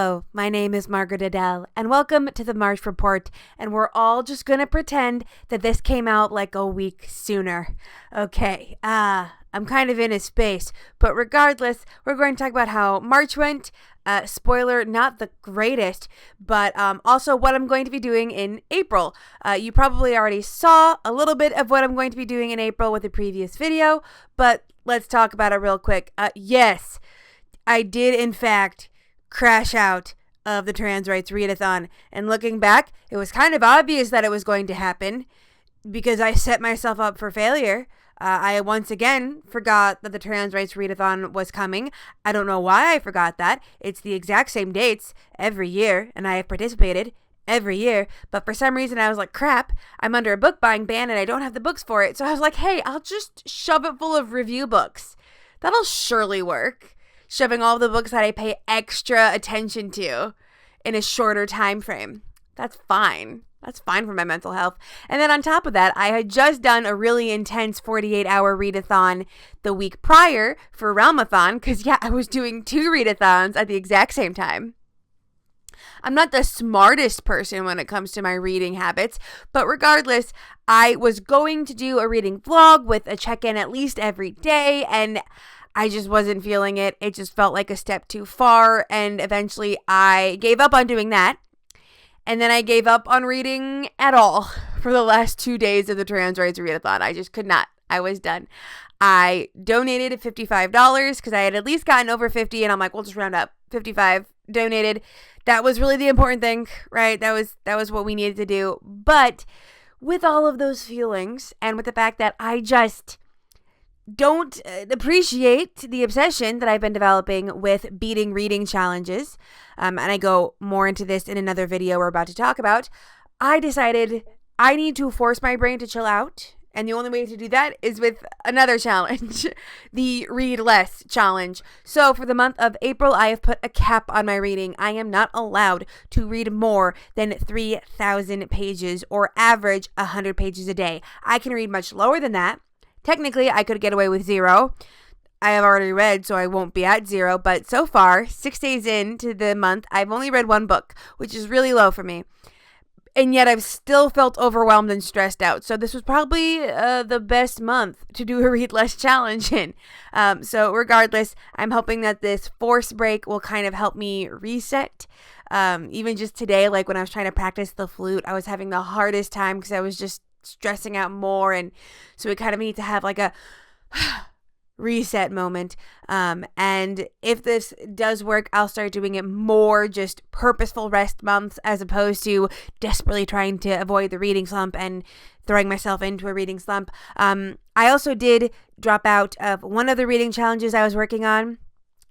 Hello, my name is Margaret Adele, and welcome to the March Report, and we're all just gonna pretend that this came out like a week sooner. Okay, I'm kind of in a space, but regardless, we're going to talk about how March went. Spoiler, not the greatest, but also what I'm going to be doing in April. You probably already saw a little bit of what I'm going to be doing in April with the previous video, but let's talk about it real quick. Yes, I did in fact crash out of the trans rights readathon, and looking back, it was kind of obvious that it was going to happen because I set myself up for failure. I once again forgot that the trans rights readathon was coming. I don't know why I forgot that. It's the exact same dates every year, and I have participated every year, but for some reason I was like, crap, I'm under a book buying ban and I don't have the books for it. So I was like, hey, I'll just shove it full of review books. That'll surely work. Shoving all the books that I pay extra attention to in a shorter time frame. That's fine. That's fine for my mental health. And then on top of that, I had just done a really intense 48-hour readathon the week prior for Realmathon, because I was doing 2 readathons at the exact same time. I'm not the smartest person when it comes to my reading habits, but regardless, I was going to do a reading vlog with a check-in at least every day, and I just wasn't feeling it. It just felt like a step too far, and eventually I gave up on doing that. And then I gave up on reading at all for the last 2 days of the trans rights readathon. I just could not. I was done. I donated $55 because I had at least gotten over 50, and I'm like, we'll just round up. 55 donated. That was really the important thing, right? That was what we needed to do. But with all of those feelings, and with the fact that I just don't appreciate the obsession that I've been developing with beating reading challenges, and I go more into this in another video we're about to talk about, I decided I need to force my brain to chill out, and the only way to do that is with another challenge, the Read Less challenge. So for the month of April, I have put a cap on my reading. I am not allowed to read more than 3,000 pages or average 100 pages a day. I can read much lower than that. Technically, I could get away with 0. I have already read, so I won't be at 0. But so far, 6 days into the month, I've only read 1 book, which is really low for me. And yet I've still felt overwhelmed and stressed out. So this was probably the best month to do a Read Less challenge in. So regardless, I'm hoping that this force break will kind of help me reset. Even just today, like when I was trying to practice the flute, I was having the hardest time because I was just stressing out more, and so we kind of need to have like a reset moment, and if this does work, I'll start doing it more just purposeful rest months as opposed to desperately trying to avoid the reading slump and throwing myself into a reading slump. I also did drop out of one of the reading challenges I was working on,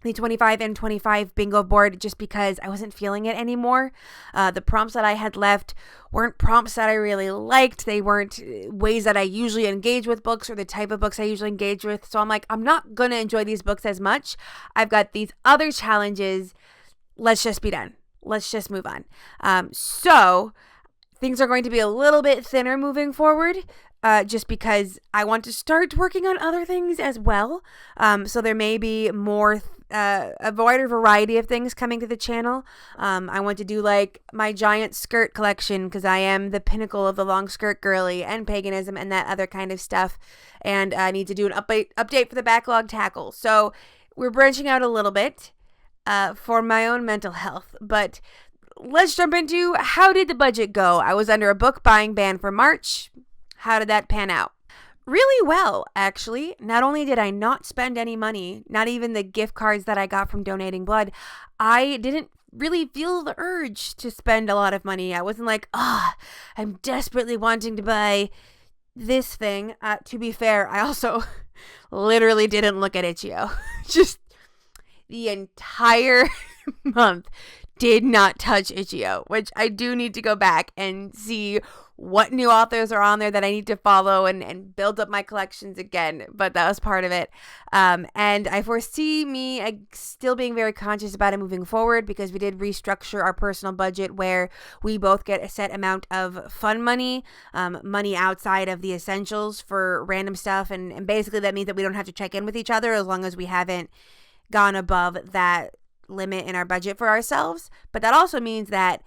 the 25 and 25 bingo board, just because I wasn't feeling it anymore. The prompts that I had left weren't prompts that I really liked. They weren't ways that I usually engage with books or the type of books I usually engage with. So I'm like, I'm not going to enjoy these books as much. I've got these other challenges. Let's just be done. Let's just move on. So things are going to be a little bit thinner moving forward. Just because I want to start working on other things as well. So there may be more a wider variety of things coming to the channel. I want to do like my giant skirt collection because I am the pinnacle of the long skirt girly, and paganism and that other kind of stuff. And I need to do an update for the backlog tackle. So we're branching out a little bit for my own mental health. But let's jump into, how did the budget go? I was under a book buying ban for March. How did that pan out? Really well, actually. Not only did I not spend any money, not even the gift cards that I got from donating blood, I didn't really feel the urge to spend a lot of money. I wasn't like, I'm desperately wanting to buy this thing. To be fair, I also literally didn't look at Itch.io. Just the entire month did not touch Itch.io, which I do need to go back and see what new authors are on there that I need to follow and build up my collections again. But that was part of it. And I foresee me still being very conscious about it moving forward, because we did restructure our personal budget where we both get a set amount of fun money, money outside of the essentials for random stuff. And basically that means that we don't have to check in with each other as long as we haven't gone above that limit in our budget for ourselves. But that also means that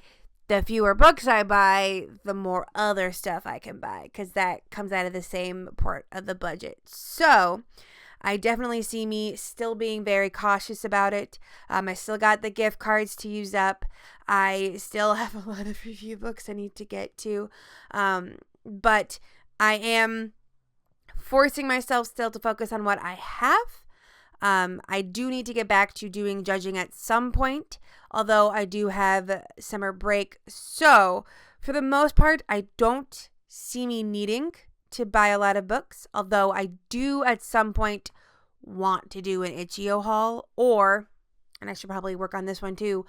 the fewer books I buy, the more other stuff I can buy, because that comes out of the same part of the budget. So I definitely see me still being very cautious about it. I still got the gift cards to use up. I still have a lot of review books I need to get to. But I am forcing myself still to focus on what I have. I do need to get back to doing judging at some point, although I do have summer break. So for the most part, I don't see me needing to buy a lot of books, although I do at some point want to do an Itch.io haul, and I should probably work on this one too,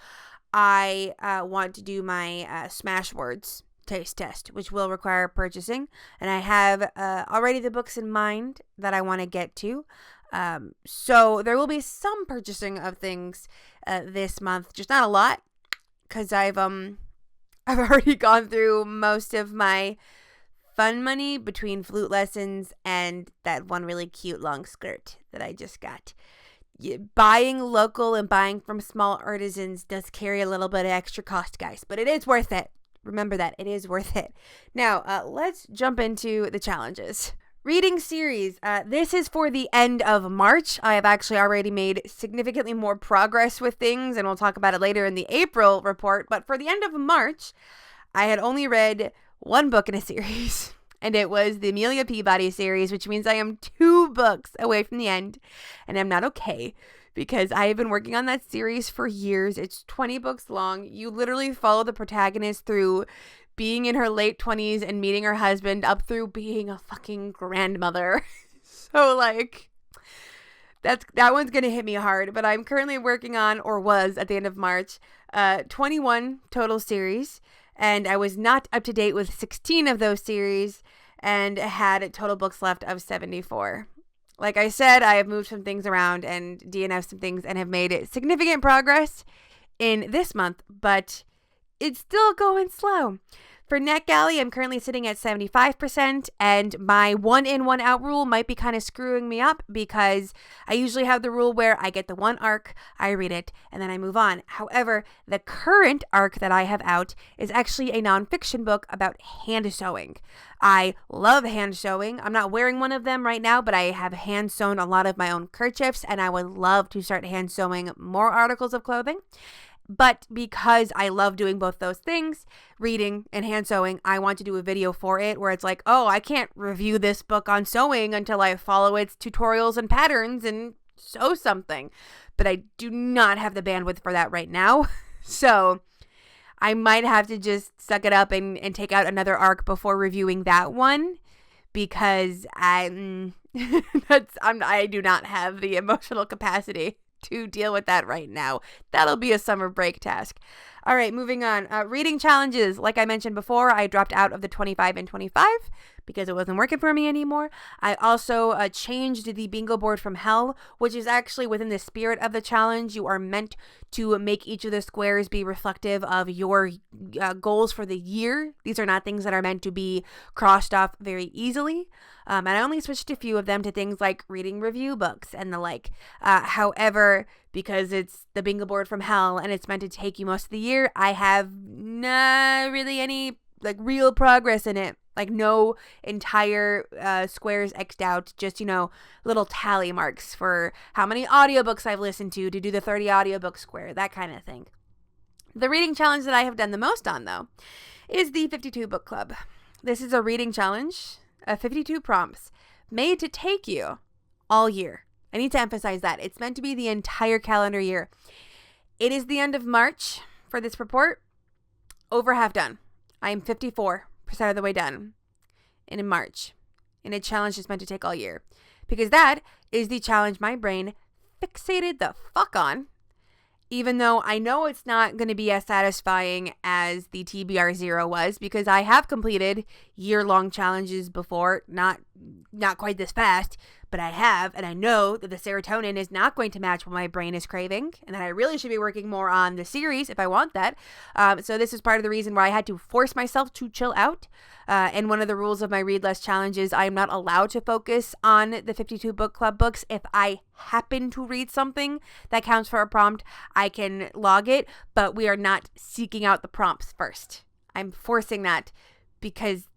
I want to do my Smashwords taste test, which will require purchasing, and I have already the books in mind that I want to get to. So there will be some purchasing of things this month, just not a lot, because I've already gone through most of my fun money between flute lessons and that one really cute long skirt that I just got. Buying local and buying from small artisans does carry a little bit of extra cost, guys, but it is worth it. Remember that. It is worth it. Now, let's jump into the challenges. Reading series. This is for the end of March. I have actually already made significantly more progress with things, and we'll talk about it later in the April report. But for the end of March, I had only read one book in a series, and it was the Amelia Peabody series, which means I am 2 books away from the end, and I'm not okay because I have been working on that series for years. It's 20 books long. You literally follow the protagonist through being in her late 20s and meeting her husband up through being a fucking grandmother. So like that one's going to hit me hard, but I'm currently working on, or was at the end of March, 21 total series, and I was not up to date with 16 of those series and had total books left of 74. Like I said, I have moved some things around and DNF'd some things and have made significant progress in this month, but it's still going slow. For NetGalley, I'm currently sitting at 75%, and my 1 in, 1 out rule might be kind of screwing me up because I usually have the rule where I get the one arc, I read it, and then I move on. However, the current arc that I have out is actually a nonfiction book about hand sewing. I love hand sewing. I'm not wearing one of them right now, but I have hand sewn a lot of my own kerchiefs, and I would love to start hand sewing more articles of clothing. But because I love doing both those things, reading and hand sewing, I want to do a video for it where it's like, oh, I can't review this book on sewing until I follow its tutorials and patterns and sew something. But I do not have the bandwidth for that right now. So I might have to just suck it up and take out another arc before reviewing that one, because I do not have the emotional capacity to deal with that right now. That'll be a summer break task. All right, moving on. Reading challenges. Like I mentioned before, I dropped out of the 25 and 25 because it wasn't working for me anymore. I also changed the bingo board from hell, which is actually within the spirit of the challenge. You are meant to make each of the squares be reflective of your goals for the year. These are not things that are meant to be crossed off very easily. And I only switched a few of them to things like reading review books and the like. However, because it's the bingo board from hell and it's meant to take you most of the year, I have not really any like real progress in it. Like no entire squares X'd out, just, little tally marks for how many audiobooks I've listened to do the 30 audiobook square, that kind of thing. The reading challenge that I have done the most on, though, is the 52 book club. This is a reading challenge of 52 prompts made to take you all year. I need to emphasize that. It's meant to be the entire calendar year. It is the end of March for this report. Over half done. I am 54% of the way done in March in a challenge that's meant to take all year, because that is the challenge my brain fixated the fuck on, even though I know it's not going to be as satisfying as the TBR 0 was, because I have completed year-long challenges before, not quite this fast, but I have, and I know that the serotonin is not going to match what my brain is craving, and that I really should be working more on the series if I want that. So this is part of the reason why I had to force myself to chill out. And one of the rules of my Read Less challenge is I am not allowed to focus on the 52 book club books. If I happen to read something that counts for a prompt, I can log it, but we are not seeking out the prompts first. I'm forcing that because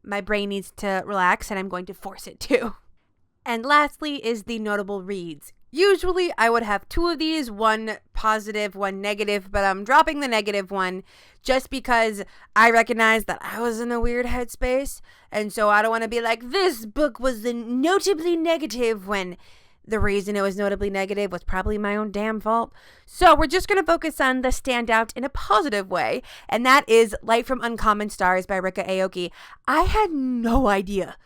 my brain needs to relax, and I'm going to force it to. And lastly is the notable reads. Usually I would have two of these, one positive, one negative, but I'm dropping the negative one just because I recognize that I was in a weird headspace, and so I don't want to be like, this book was notably negative, when the reason it was notably negative was probably my own damn fault. So we're just going to focus on the standout in a positive way, and that is Light from Uncommon Stars by Rika Aoki. I had no idea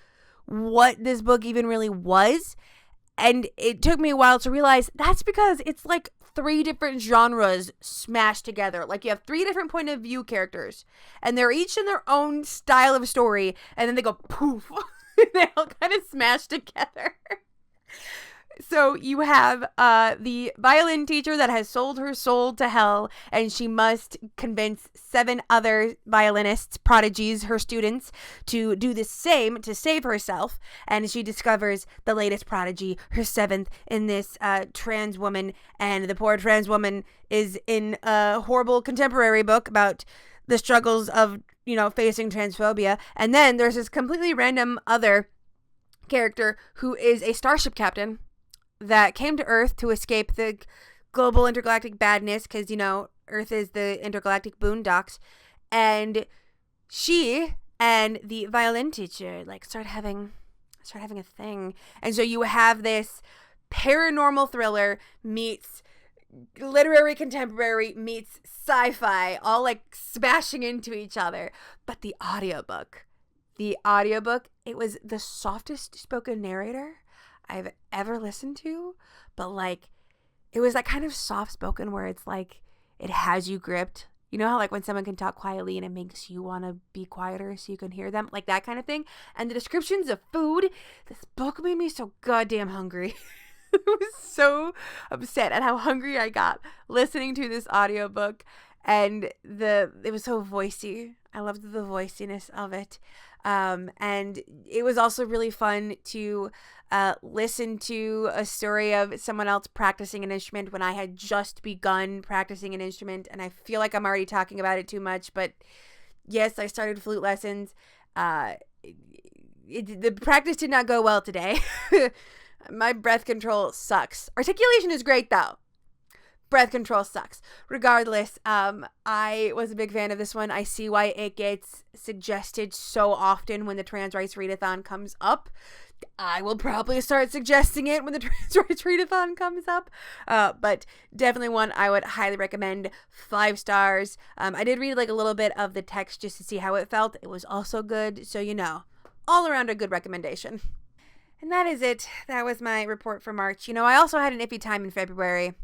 what this book even really was, and it took me a while to realize that's because it's like 3 different genres smashed together. Like, you have 3 different point of view characters, and they're each in their own style of story, and then they go poof. They all kind of smash together. So you have the violin teacher that has sold her soul to hell, and she must convince 7 other violinists, prodigies, her students, to do the same to save herself. And she discovers the latest prodigy, her 7th, in this trans woman. And the poor trans woman is in a horrible contemporary book about the struggles of, facing transphobia. And then there's this completely random other character who is a starship captain that came to Earth to escape the global intergalactic badness, because, Earth is the intergalactic boondocks. And she and the violin teacher, start having a thing. And so you have this paranormal thriller meets literary contemporary meets sci-fi, all smashing into each other. But the audiobook, it was the softest spoken narrator I've ever listened to, but it was that kind of soft spoken where it's it has you gripped. You know how when someone can talk quietly and it makes you want to be quieter so you can hear them, that kind of thing. And the descriptions of food, this book made me so goddamn hungry. I was so upset at how hungry I got listening to this audiobook, and it was so voicey. I loved the voiciness of it. And it was also really fun to listen to a story of someone else practicing an instrument when I had just begun practicing an instrument. And I feel like I'm already talking about it too much, but yes, I started flute lessons. The practice did not go well today. My breath control sucks. Articulation is great though. Breath control sucks. Regardless, I was a big fan of this one. I see why it gets suggested so often when the Trans Rights Readathon comes up. I will probably start suggesting it when the Trans Rights Readathon comes up. But definitely one I would highly recommend. 5 stars. I did read a little bit of the text just to see how it felt. It was also good. So, all around a good recommendation. And that is it. That was my report for March. I also had an iffy time in February.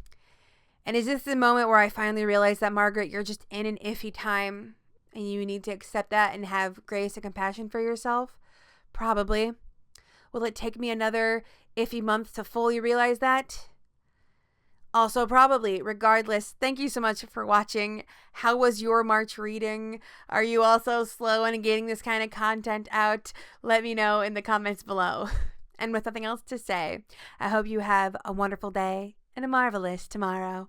And is this the moment where I finally realized that, Margaret, you're just in an iffy time and you need to accept that and have grace and compassion for yourself? Probably. Will it take me another iffy month to fully realize that? Also, probably. Regardless, thank you so much for watching. How was your March reading? Are you also slow in getting this kind of content out? Let me know in the comments below. And with nothing else to say, I hope you have a wonderful day and a marvelous tomorrow.